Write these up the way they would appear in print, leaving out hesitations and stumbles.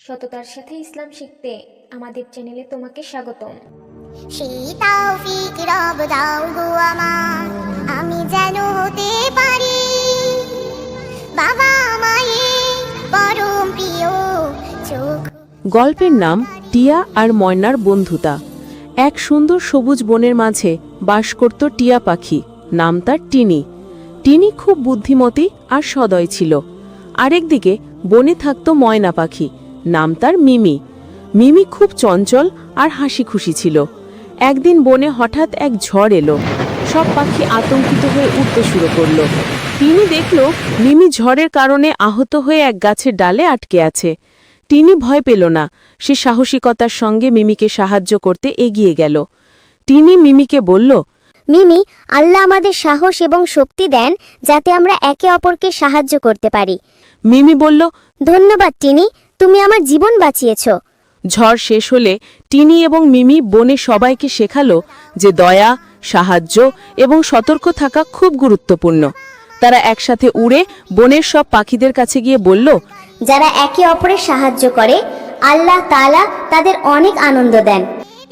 সততার সাথে ইসলাম শিখতে আমাদের চ্যানেলে তোমাকে স্বাগতম। সেই তৌফিক রব দাও গো আমার, আমি যেন হতে পারি বাবা মায়ের পরম প্রিয় চোখ। গল্পের নাম টিয়া আর ময়নার বন্ধুতা। এক সুন্দর সবুজ বনের মাঝে বাস করত টিয়া পাখি, নাম তার টিনি। টিনি খুব বুদ্ধিমতী আর সদয় ছিল। আরেকদিকে বনে থাকত ময়না পাখি, নাম তার মিমি। মিমি খুব চঞ্চল আর হাসি খুশি ছিল। একদিন বনে হঠাৎ এক ঝড় এলো। সব পাখি আতঙ্কিত হয়ে উঠতে শুরু করলো। টিনি দেখল মিমি ঝড়ের কারণে আহত হয়ে এক গাছের ডালে আটকে আছে। টিনি ভয় পেল না, সে সাহসিকতার সঙ্গে মিমিকে সাহায্য করতে এগিয়ে গেল। টিনি মিমিকে বলল, মিমি, আল্লাহ আমাদের সাহস এবং শক্তি দেন যাতে আমরা একে অপরকে সাহায্য করতে পারি। মিমি বলল, ধন্যবাদ টিনি, তুমি আমার জীবন বাঁচিয়েছ। ঝড় শেষ হলে টিনি এবং মিমি বনে সবাইকে শেখালো যে দয়া, সাহায্য এবং সতর্ক থাকা খুব গুরুত্বপূর্ণ। তারা একসাথে উড়ে বনের সব পাখিদের কাছে গিয়ে বলল, যারা একে অপরের সাহায্য করে আল্লাহ তাআলা তাদের অনেক আনন্দ দেন।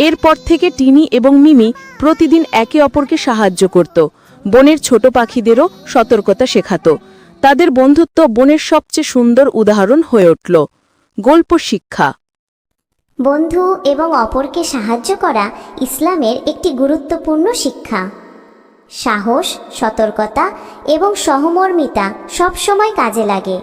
এরপর থেকে টিনি এবং মিমি প্রতিদিন একে অপরকে সাহায্য করত। বনের ছোট পাখিদেরও সতর্কতা শেখাত। তাদের বন্ধুত্ব বনের সবচেয়ে সুন্দর উদাহরণ হয়ে উঠল। গল্প শিক্ষা। বন্ধু এবং অপরকে সাহায্য করা ইসলামের একটি গুরুত্বপূর্ণ শিক্ষা। সাহস, সতর্কতা এবং সহমর্মিতা সবসময় কাজে লাগে।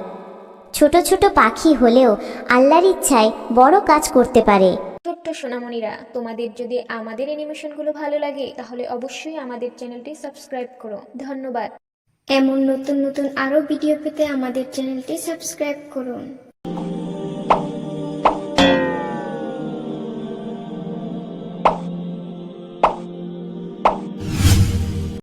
ছোট ছোট পাখি হলেও আল্লাহর ইচ্ছায় বড় কাজ করতে পারে। ছোট্ট সোনামণিরা, তোমাদের যদি আমাদের অ্যানিমেশনগুলো ভালো লাগে তাহলে অবশ্যই আমাদের চ্যানেলটি সাবস্ক্রাইব করো। ধন্যবাদ। এমন নতুন নতুন আরও ভিডিও পেতে আমাদের চ্যানেলটি সাবস্ক্রাইব করুন।